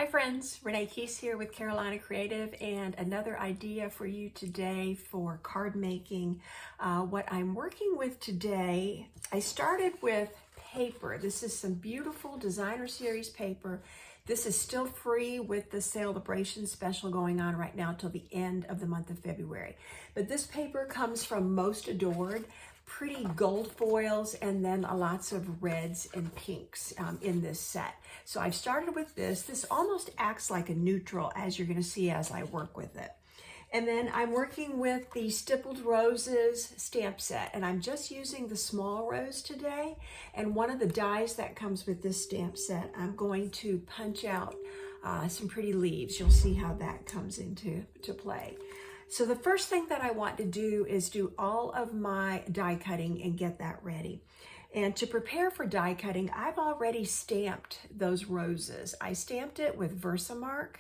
Hi friends, Renee Keese here with Carolina Creative, and another idea for you today for card making. What I'm working with today, I started with paper. This is some beautiful designer series paper. This is still free with the celebration special going on right now till the end of the month of February. But this paper comes from Most Adored. Pretty gold foils and then lots of reds and pinks in this set. So I've started with this. This almost acts like a neutral, as you're going to see as I work with it. And then I'm working with the Stippled Roses stamp set, and I'm just using the small rose today. And one of the dies that comes with this stamp set, I'm going to punch out some pretty leaves. You'll see how that comes into play. So the first thing that I want to do is do all of my die cutting and get that ready. And to prepare for die cutting, I've already stamped those roses. I stamped it with Versamark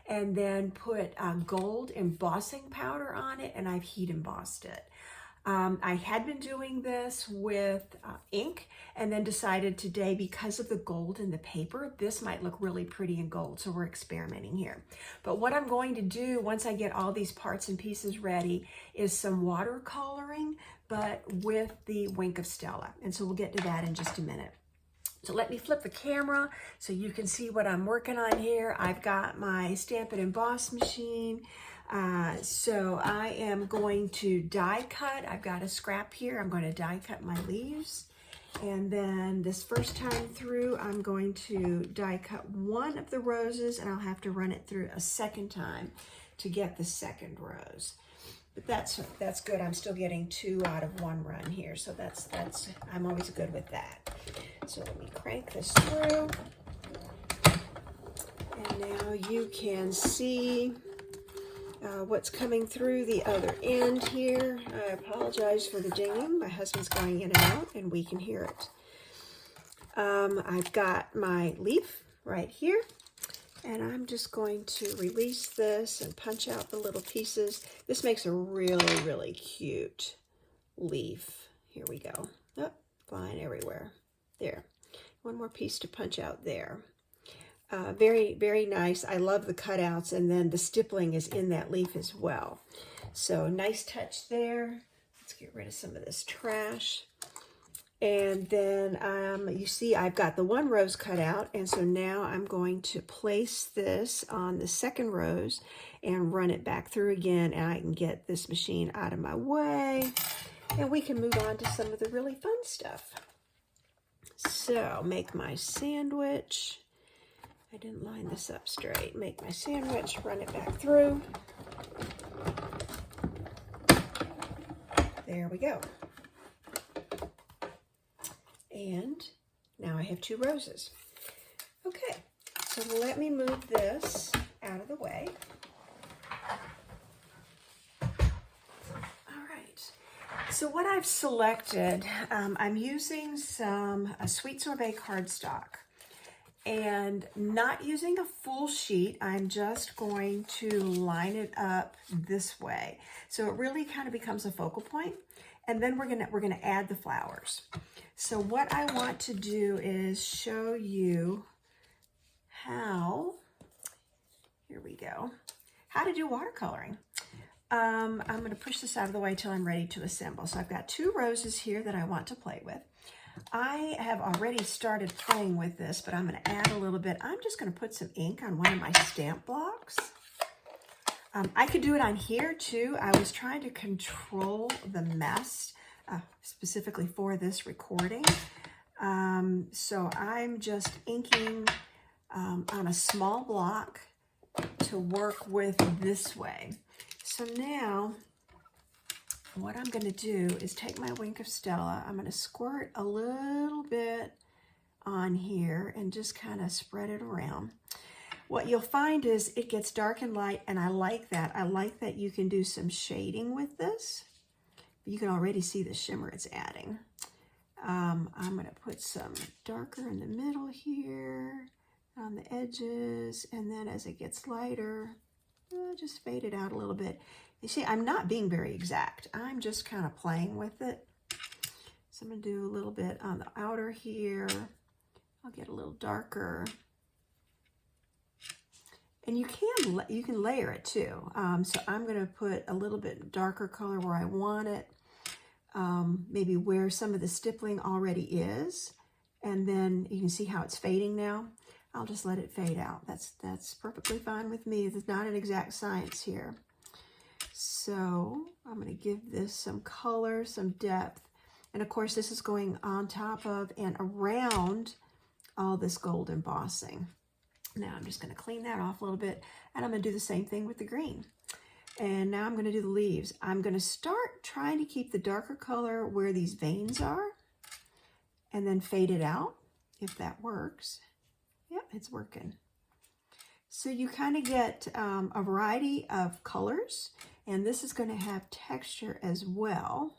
and then put gold embossing powder on it, and I've heat embossed it. I had been doing this with ink and then decided today, because of the gold in the paper, this might look really pretty in gold, so we're experimenting here. But what I'm going to do once I get all these parts and pieces ready is some watercoloring, but with the Wink of Stella. And so we'll get to that in just a minute. So let me flip the camera so you can see what I'm working on here. I've got my Stamp and Emboss machine. So I am going to die cut. I've got a scrap here. I'm going to die cut my leaves. And then this first time through, I'm going to die cut one of the roses, and I'll have to run it through a second time to get the second rose. But that's good. I'm still getting 2 out of 1 run here. So that's I'm always good with that. So let me crank this through. And now you can see what's coming through the other end here. I apologize for the dinging. My husband's going in and out, and we can hear it. I've got my leaf right here, and I'm just going to release this and punch out the little pieces. This makes a really, really cute leaf. Here we go. Oh, flying everywhere. There. One more piece to punch out there. Very, very nice. I love the cutouts, and then the stippling is in that leaf as well. So nice touch there. Let's get rid of some of this trash. And then you see I've got the one rose cut out, and so now I'm going to place this on the second rose and run it back through again, and I can get this machine out of my way, and we can move on to some of the really fun stuff. So make my sandwich. I didn't line this up straight. Make my sandwich, run it back through. There we go. And now I have 2 roses. Okay, so let me move this out of the way. All right, so what I've selected, I'm using some Sweet Sorbet cardstock. And not using a full sheet, I'm just going to line it up this way. So it really kind of becomes a focal point. And then we're gonna add the flowers. So what I want to do is show you how, here we go, how to do watercoloring. I'm gonna push this out of the way till I'm ready to assemble. So I've got 2 roses here that I want to play with. I have already started playing with this, but I'm going to add a little bit. I'm just going to put some ink on one of my stamp blocks. I could do it on here too. I was trying to control the mess specifically for this recording. So I'm just inking on a small block to work with this way. So now what I'm going to do is take my Wink of Stella. I'm going to squirt a little bit on here and just kind of spread it around. What you'll find is it gets dark and light, and I like that. I like that you can do some shading with this. You can already see the shimmer it's adding. I'm going to put some darker in the middle here, on the edges, and then as it gets lighter, just fade it out a little bit. You see, I'm not being very exact. I'm just kind of playing with it. So I'm going to do a little bit on the outer here. I'll get a little darker. And you can layer it too. So I'm going to put a little bit darker color where I want it, maybe where some of the stippling already is. And then you can see how it's fading now. I'll just let it fade out. That's perfectly fine with me. It's not an exact science here. So I'm going to give this some color, some depth. And of course, this is going on top of and around all this gold embossing. Now I'm just going to clean that off a little bit, and I'm going to do the same thing with the green. And now I'm going to do the leaves. I'm going to start trying to keep the darker color where these veins are, and then fade it out, if that works. Yep, it's working. So you kind of get a variety of colors, and this is going to have texture as well.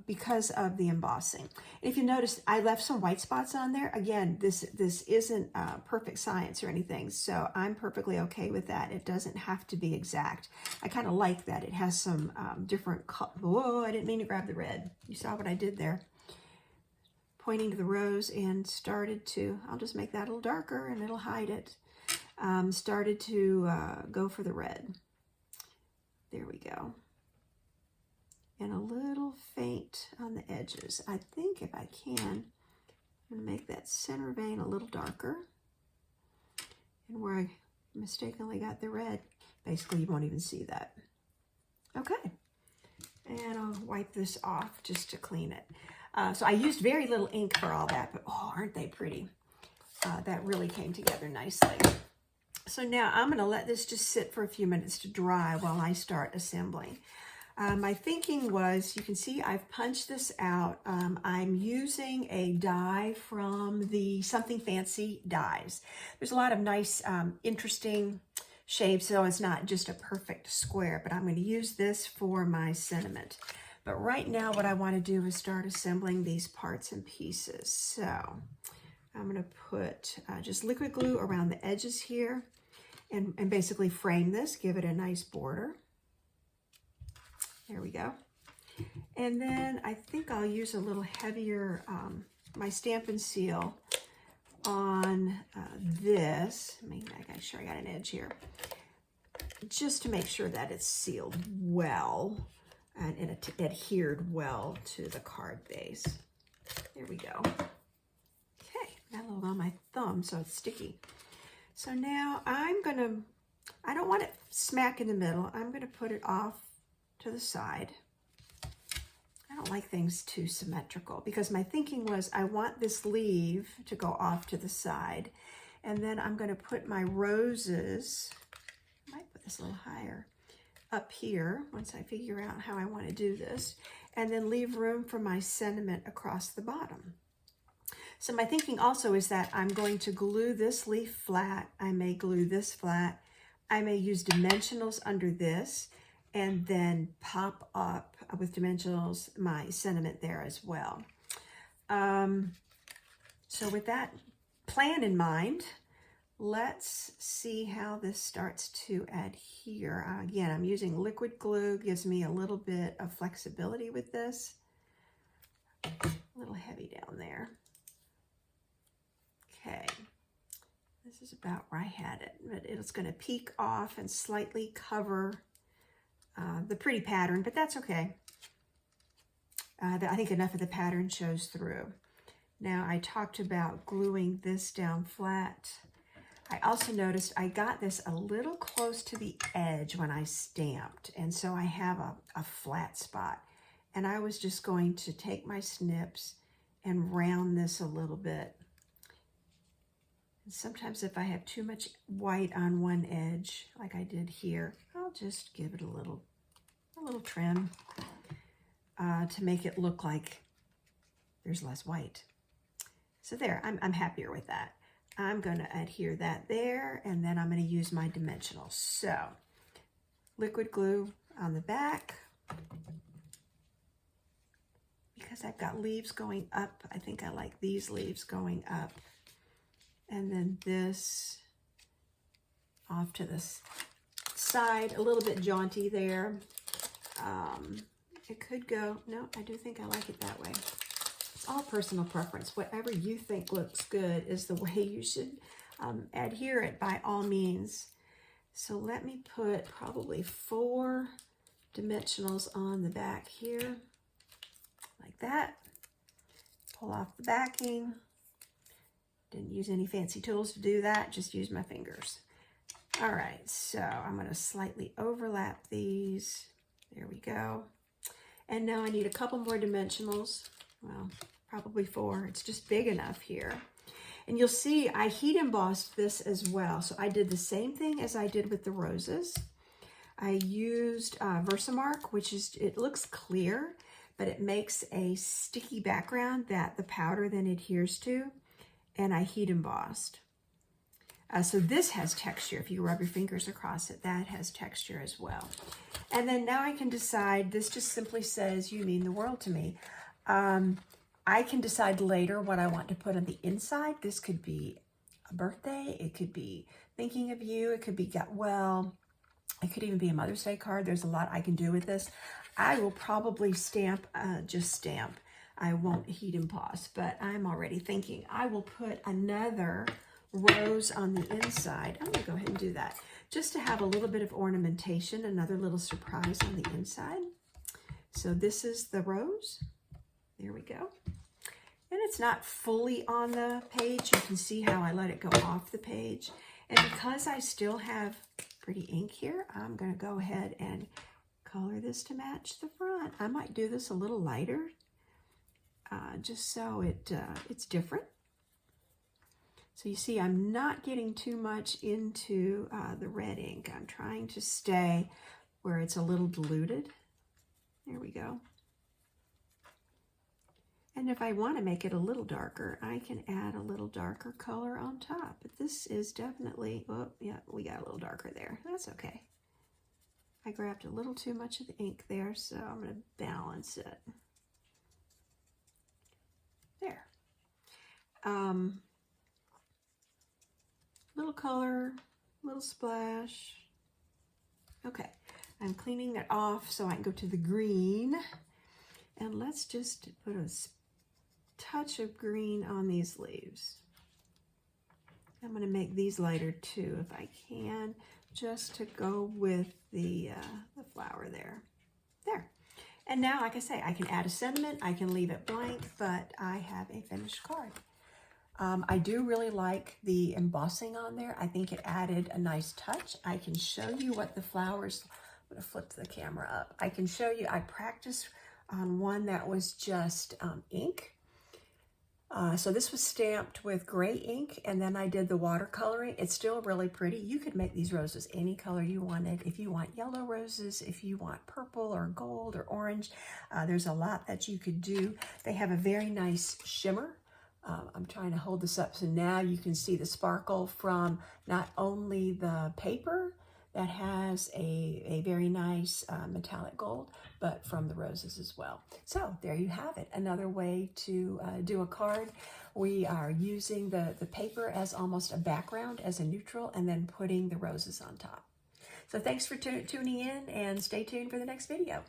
Because of the embossing. If you notice, I left some white spots on there. Again, this isn't perfect science or anything, so I'm perfectly okay with that. It doesn't have to be exact. I kind of like that. It has some different, whoa, I didn't mean to grab the red. You saw what I did there. Pointing to the rose and started to, I'll just make that a little darker and it'll hide it. Started to go for the red. There we go. And a little faint on the edges. I think if I can, I'm going to make that center vein a little darker. And where I mistakenly got the red, basically you won't even see that. Okay. And I'll wipe this off just to clean it. So I used very little ink for all that, but oh, aren't they pretty? That really came together nicely. So now I'm going to let this just sit for a few minutes to dry while I start assembling. My thinking was, you can see I've punched this out. I'm using a die from the Something Fancy dies. There's a lot of nice, interesting shapes, so it's not just a perfect square, but I'm going to use this for my sentiment. But right now what I want to do is start assembling these parts and pieces. So I'm going to put just liquid glue around the edges here and basically frame this, give it a nice border. There we go. And then I think I'll use a little heavier, my Stampin' Seal on this. Make sure I got an edge here. Just to make sure that it's sealed well and it adhered well to the card base. There we go. Okay, got a little on my thumb so it's sticky. So now I don't want it smack in the middle. I'm gonna put it off to the side. I don't like things too symmetrical because my thinking was I want this leaf to go off to the side, and then I'm going to put my roses, I might put this a little higher, up here once I figure out how I want to do this, and then leave room for my sentiment across the bottom. So my thinking also is that I'm going to glue this leaf flat. I may glue this flat. I may use dimensionals under this, and then pop up with dimensionals my sentiment there as well. So with that plan in mind, let's see how this starts to adhere. Again, I'm using liquid glue, gives me a little bit of flexibility with this. A little heavy down there. Okay, this is about where I had it, but it's going to peek off and slightly cover the pretty pattern, but that's okay. I think enough of the pattern shows through. Now I talked about gluing this down flat. I also noticed I got this a little close to the edge when I stamped, and so I have a flat spot. And I was just going to take my snips and round this a little bit. And sometimes if I have too much white on one edge, like I did here, I'll just give it a little trim to make it look like there's less white. So there, I'm happier with that. I'm going to adhere that there, and then I'm going to use my dimensionals. So liquid glue on the back. Because I've got leaves going up, I think I like these leaves going up. And then this off to this side, a little bit jaunty there. It could go, no, I do think I like it that way. It's all personal preference. Whatever you think looks good is the way you should adhere it by all means. So let me put probably 4 dimensionals on the back here, like that. Pull off the backing. Didn't use any fancy tools to do that, just use my fingers. All right, so I'm going to slightly overlap these. There we go. And now I need a couple more dimensionals. Well, probably 4. It's just big enough here. And you'll see I heat embossed this as well. So I did the same thing as I did with the roses. I used Versamark, which is, it looks clear, but it makes a sticky background that the powder then adheres to. And I heat embossed. So this has texture. If you rub your fingers across it, that has texture as well. And then now I can decide, this just simply says, you mean the world to me. I can decide later what I want to put on the inside. This could be a birthday. It could be thinking of you. It could be get well. It could even be a Mother's Day card. There's a lot I can do with this. I will probably stamp, just stamp. I won't heat emboss, but I'm already thinking I will put another rose on the inside. I'm gonna go ahead and do that just to have a little bit of ornamentation, another little surprise on the inside. So this is the rose. There we go. And it's not fully on the page. You can see how I let it go off the page. And because I still have pretty ink here, I'm gonna go ahead and color this to match the front. I might do this a little lighter, just so it's different. So you see, I'm not getting too much into the red ink. I'm trying to stay where it's a little diluted. There we go. And if I want to make it a little darker, I can add a little darker color on top. But this is definitely, oh yeah, we got a little darker there. That's okay. I grabbed a little too much of the ink there, so I'm going to balance it. There. Little color, little splash. Okay, I'm cleaning it off so I can go to the green. And let's just put a touch of green on these leaves. I'm going to make these lighter too, if I can, just to go with the flower there. There. And now, like I say, I can add a sentiment, I can leave it blank, but I have a finished card. I do really like the embossing on there. I think it added a nice touch. I can show you what the flowers, I'm going to flip the camera up. I can show you, I practiced on one that was just ink. So this was stamped with gray ink, and then I did the watercoloring. It's still really pretty. You could make these roses any color you wanted. If you want yellow roses, if you want purple or gold or orange, there's a lot that you could do. They have a very nice shimmer. I'm trying to hold this up so now you can see the sparkle from not only the paper that has a very nice metallic gold, but from the roses as well. So there you have it, another way to do a card. We are using the paper as almost a background, as a neutral, and then putting the roses on top. So thanks for tuning in, and stay tuned for the next video.